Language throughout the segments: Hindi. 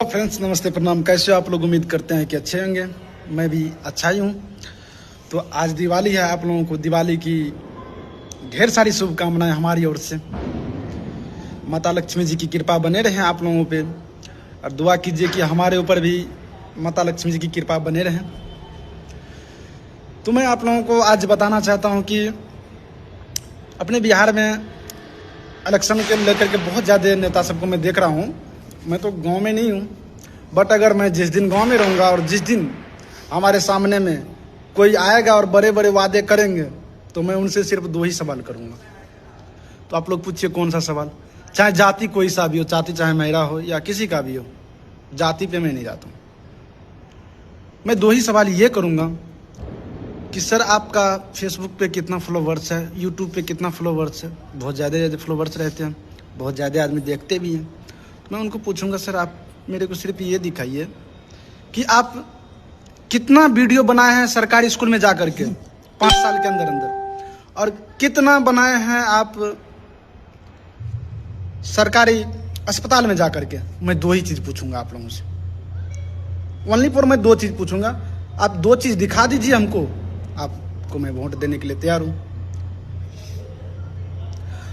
फ्रेंड्स नमस्ते प्रणाम। कैसे हो आप लोग? उम्मीद करते हैं कि अच्छे होंगे। मैं भी अच्छा ही हूँ। तो आज दिवाली है, आप लोगों को दिवाली की ढेर सारी शुभकामनाएं हमारी ओर से। माता लक्ष्मी जी की कृपा बने रहे आप लोगों पे और दुआ कीजिए कि हमारे ऊपर भी माता लक्ष्मी जी की कृपा बने रहे। तो मैं आप लोगों को आज बताना चाहता हूँ कि अपने बिहार में इलेक्शन के लेकर के बहुत ज़्यादा नेता सबको मैं देख रहा हूँ। मैं तो गांव में नहीं हूँ, बट अगर मैं जिस दिन गांव में रहूँगा और जिस दिन हमारे सामने में कोई आएगा और बड़े बड़े वादे करेंगे तो मैं उनसे सिर्फ दो ही सवाल करूँगा। तो आप लोग पूछिए कौन सा सवाल? चाहे जाति कोई सा भी हो, जाति चाहे मेरा हो या किसी का भी हो, जाति पे मैं नहीं जाता हूँ। मैं दो ही सवाल ये करूँगा कि सर आपका फेसबुक पे कितना फॉलोवर्स है, यूट्यूब पे कितना फॉलोवर्स है। बहुत ज़्यादा फॉलोवर्स रहते हैं, बहुत ज़्यादा आदमी देखते भी हैं। मैं उनको पूछूंगा सर आप मेरे को सिर्फ ये दिखाइए कि आप कितना वीडियो बनाए हैं सरकारी स्कूल में जाकर के 5 साल के अंदर अंदर, और कितना बनाए हैं आप सरकारी अस्पताल में जाकर के। मैं दो ही चीज़ पूछूंगा आप लोगों से, ओनली फॉर मैं दो चीज़ पूछूंगा। आप दो चीज़ दिखा दीजिए हमको, आपको मैं वोट देने के लिए तैयार हूँ।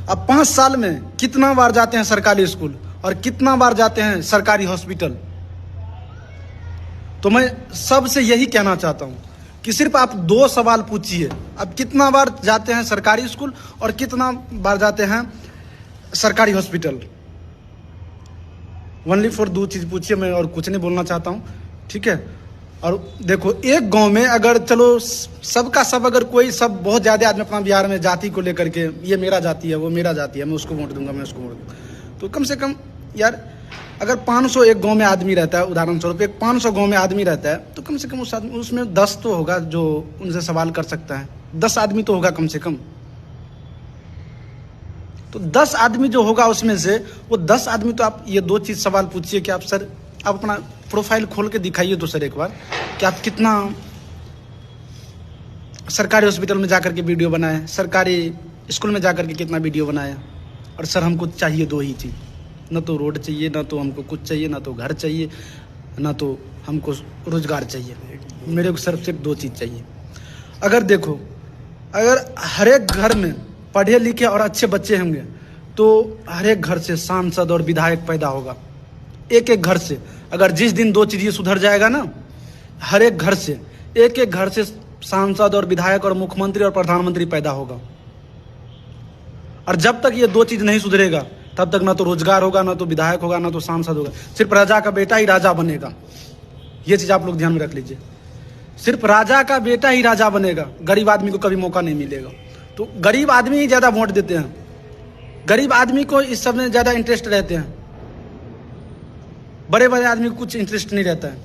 आप 5 साल में कितना बार जाते हैं सरकारी स्कूल और कितना बार जाते हैं सरकारी हॉस्पिटल? तो मैं सबसे यही कहना चाहता हूं कि सिर्फ आप दो सवाल पूछिए। आप कितना बार जाते हैं सरकारी स्कूल और कितना बार जाते हैं सरकारी हॉस्पिटल? ओनली फॉर दो चीज पूछिए, मैं और कुछ नहीं बोलना चाहता हूं, ठीक है? और देखो, एक गांव में अगर चलो सबका सब, अगर कोई सब बहुत ज़्यादा आदमी अपना बिहार में जाति को लेकर के, ये मेरा जाति है, वो मेरा जाति है, मैं उसको वोट दूंगा, मैं उसको वोट दूंगा, तो कम से कम यार अगर 500 एक गांव में आदमी रहता है, उदाहरण स्वरूप एक 500 गांव में आदमी रहता है, तो कम से कम उस आदमी उसमें 10 तो होगा जो उनसे सवाल कर सकता है। 10 आदमी तो होगा कम से कम। तो 10 आदमी जो होगा उसमें से वो 10 आदमी, तो आप ये दो चीज़ सवाल पूछिए कि आप सर आप अपना प्रोफाइल खोल के दिखाइए तो सर एक बार कि आप कितना सरकारी हॉस्पिटल में जाकर के वीडियो बनाए, सरकारी स्कूल में जाकर के कितना वीडियो बनाया। और सर हमको चाहिए दो ही चीज़, ना तो रोड चाहिए, ना तो हमको कुछ चाहिए, ना तो घर चाहिए, ना तो हमको रोजगार चाहिए। मेरे को सिर्फ दो चीज़ चाहिए। अगर देखो, अगर हर एक घर में पढ़े लिखे और अच्छे बच्चे होंगे तो हर एक घर से सांसद और विधायक पैदा होगा। एक एक घर से अगर जिस दिन दो चीज़ सुधर जाएगा ना, हर एक घर से, एक एक घर से सांसद और विधायक और मुख्यमंत्री और प्रधानमंत्री पैदा होगा। और जब तक ये दो चीज़ नहीं सुधरेगा तब तक ना तो रोजगार होगा, ना तो विधायक होगा, ना तो सांसद होगा। सिर्फ राजा का बेटा ही राजा बनेगा। ये चीज़ आप लोग ध्यान में रख लीजिए। सिर्फ राजा का बेटा ही राजा बनेगा, गरीब आदमी को कभी मौका नहीं मिलेगा। तो गरीब आदमी ही ज़्यादा वोट देते हैं, गरीब आदमी को इस सब में ज़्यादा इंटरेस्ट रहते हैं। बड़े बड़े आदमी को कुछ इंटरेस्ट नहीं रहता है।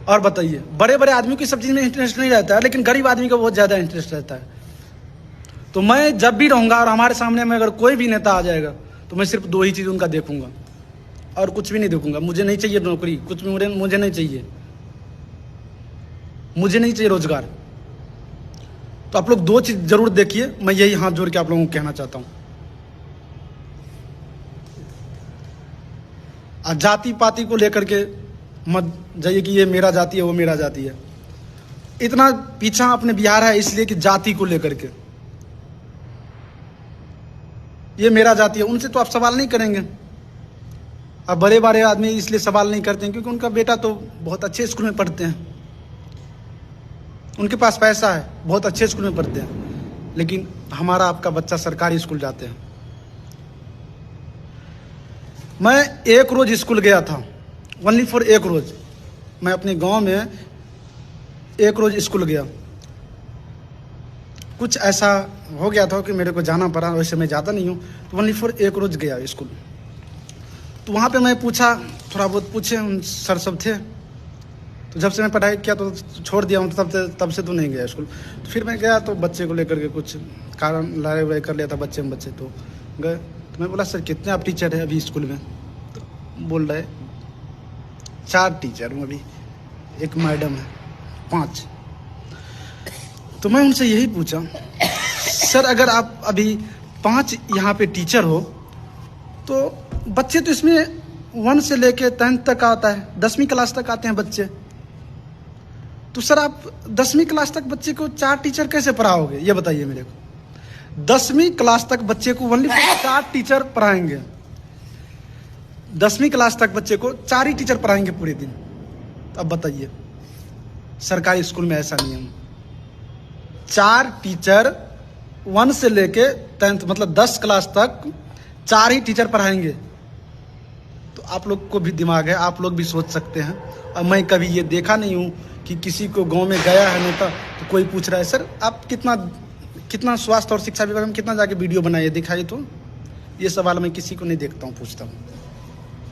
और बताइए, बड़े बड़े आदमी को सब चीज़ में इंटरेस्ट नहीं रहता है, लेकिन गरीब आदमी को बहुत ज़्यादा इंटरेस्ट रहता है। तो मैं जब भी रहूँगा और हमारे सामने में अगर कोई भी नेता आ जाएगा तो मैं सिर्फ दो ही चीज़ उनका देखूंगा और कुछ भी नहीं देखूंगा। मुझे नहीं चाहिए नौकरी, कुछ भी मुझे नहीं चाहिए, मुझे नहीं चाहिए रोजगार। तो आप लोग दो चीज़ जरूर देखिए। मैं यही हाथ जोड़ के आप लोगों को कहना चाहता हूँ। जाति पाति को लेकर के मत जाइए कि ये मेरा जाति है, वो मेरा जाति है। इतना पीछा अपने बिहार है इसलिए कि जाति को लेकर के, ये मेरा जाति है, उनसे तो आप सवाल नहीं करेंगे। अब बड़े बड़े आदमी इसलिए सवाल नहीं करते हैं क्योंकि उनका बेटा तो बहुत अच्छे स्कूल में पढ़ते हैं, उनके पास पैसा है, बहुत अच्छे स्कूल में पढ़ते हैं। लेकिन हमारा आपका बच्चा सरकारी स्कूल जाते हैं। मैं एक रोज स्कूल गया था, ओनली फॉर एक रोज। मैं अपने गांव में एक रोज स्कूल गया। कुछ ऐसा हो गया था कि मेरे को जाना पड़ा, वैसे मैं जाता नहीं हूँ, तो ओनली फॉर एक रोज गया स्कूल। तो वहाँ पे मैं पूछा, थोड़ा बहुत पूछे, उन सर सब थे। तो जब से मैं पढ़ाई किया तो छोड़ दिया हूँ, तो तब से तो नहीं गया स्कूल। तो फिर मैं गया तो बच्चे को लेकर के कुछ कारण लड़ाई वड़ाई कर लिया था बच्चे तो गए। तो मैं बोला सर कितने आप टीचर हैं अभी स्कूल में? तो बोल रहे 4 टीचर हूँ अभी, एक मैडम है, 5। तो मैं उनसे यही पूछा, सर अगर आप अभी 5 यहाँ पे टीचर हो तो बच्चे तो इसमें 1 से लेके 10th तक आता है, 10वीं क्लास तक आते हैं बच्चे। तो सर आप 10वीं क्लास तक बच्चे को 4 टीचर कैसे पढ़ाओगे, ये बताइए मेरे को। 10वीं क्लास तक बच्चे को ओनली 4 टीचर पढ़ाएंगे। 10वीं क्लास तक बच्चे को 4 ही टीचर पढ़ाएंगे पूरे दिन। अब बताइए, सरकारी स्कूल में ऐसा नियम, 4 टीचर 1 से लेके 10th मतलब 10 क्लास तक 4 ही टीचर पढ़ाएंगे। तो आप लोग को भी दिमाग है, आप लोग भी सोच सकते हैं। और मैं कभी ये देखा नहीं हूँ कि किसी को गांव में गया है नेता तो कोई पूछ रहा है सर आप कितना स्वास्थ्य और शिक्षा विभाग में कितना जाके वीडियो बनाए दिखाइए। तो ये सवाल मैं किसी को नहीं देखता हूँ, पूछता हूँ,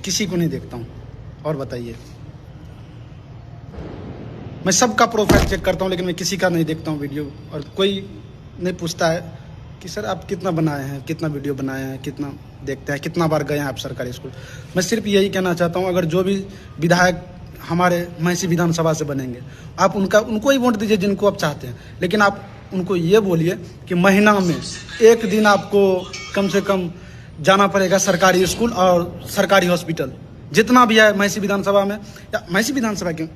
किसी को नहीं देखता हूँ। और बताइए, मैं सबका प्रोफाइल चेक करता हूँ लेकिन मैं किसी का नहीं देखता हूँ वीडियो। और कोई नहीं पूछता है कि सर आप कितना बनाए हैं, कितना वीडियो बनाए हैं, कितना देखते हैं, कितना बार गए हैं आप सरकारी स्कूल। मैं सिर्फ यही कहना चाहता हूँ, अगर जो भी विधायक हमारे महिषी विधानसभा से बनेंगे आप उनको ही वोट दीजिए जिनको आप चाहते हैं। लेकिन आप उनको ये बोलिए कि महीना में 1 दिन आपको कम से कम जाना पड़ेगा सरकारी स्कूल और सरकारी हॉस्पिटल, जितना भी है महिषी विधानसभा में, या महिषी विधानसभा क्यों,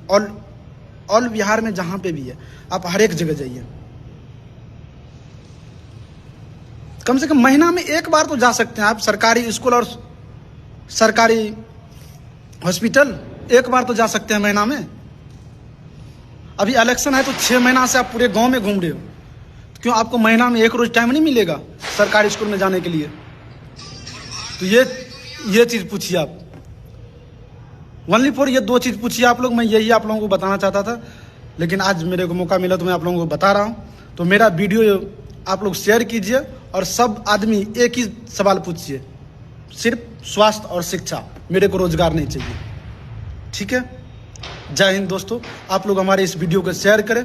ऑल बिहार में जहाँ पे भी है आप हर एक जगह जाइए। कम से कम महीना में 1 बार तो जा सकते हैं आप सरकारी स्कूल और सरकारी हॉस्पिटल, 1 बार तो जा सकते हैं महीना में। अभी इलेक्शन है तो 6 महीना से आप पूरे गांव में घूम रहे हो, तो क्यों आपको महीना में 1 रोज टाइम नहीं मिलेगा सरकारी स्कूल में जाने के लिए? तो ये चीज़ पूछिए आप, ओनली फॉर ये 2 चीज़ पूछिए आप लोग। मैं यही आप लोगों को बताना चाहता था, लेकिन आज मेरे को मौका मिला तो मैं आप लोगों को बता रहा हूँ। तो मेरा वीडियो आप लोग शेयर कीजिए और सब आदमी एक ही सवाल पूछिए, सिर्फ स्वास्थ्य और शिक्षा, मेरे को रोजगार नहीं चाहिए। ठीक है, जय हिंद दोस्तों। आप लोग हमारे इस वीडियो को शेयर करें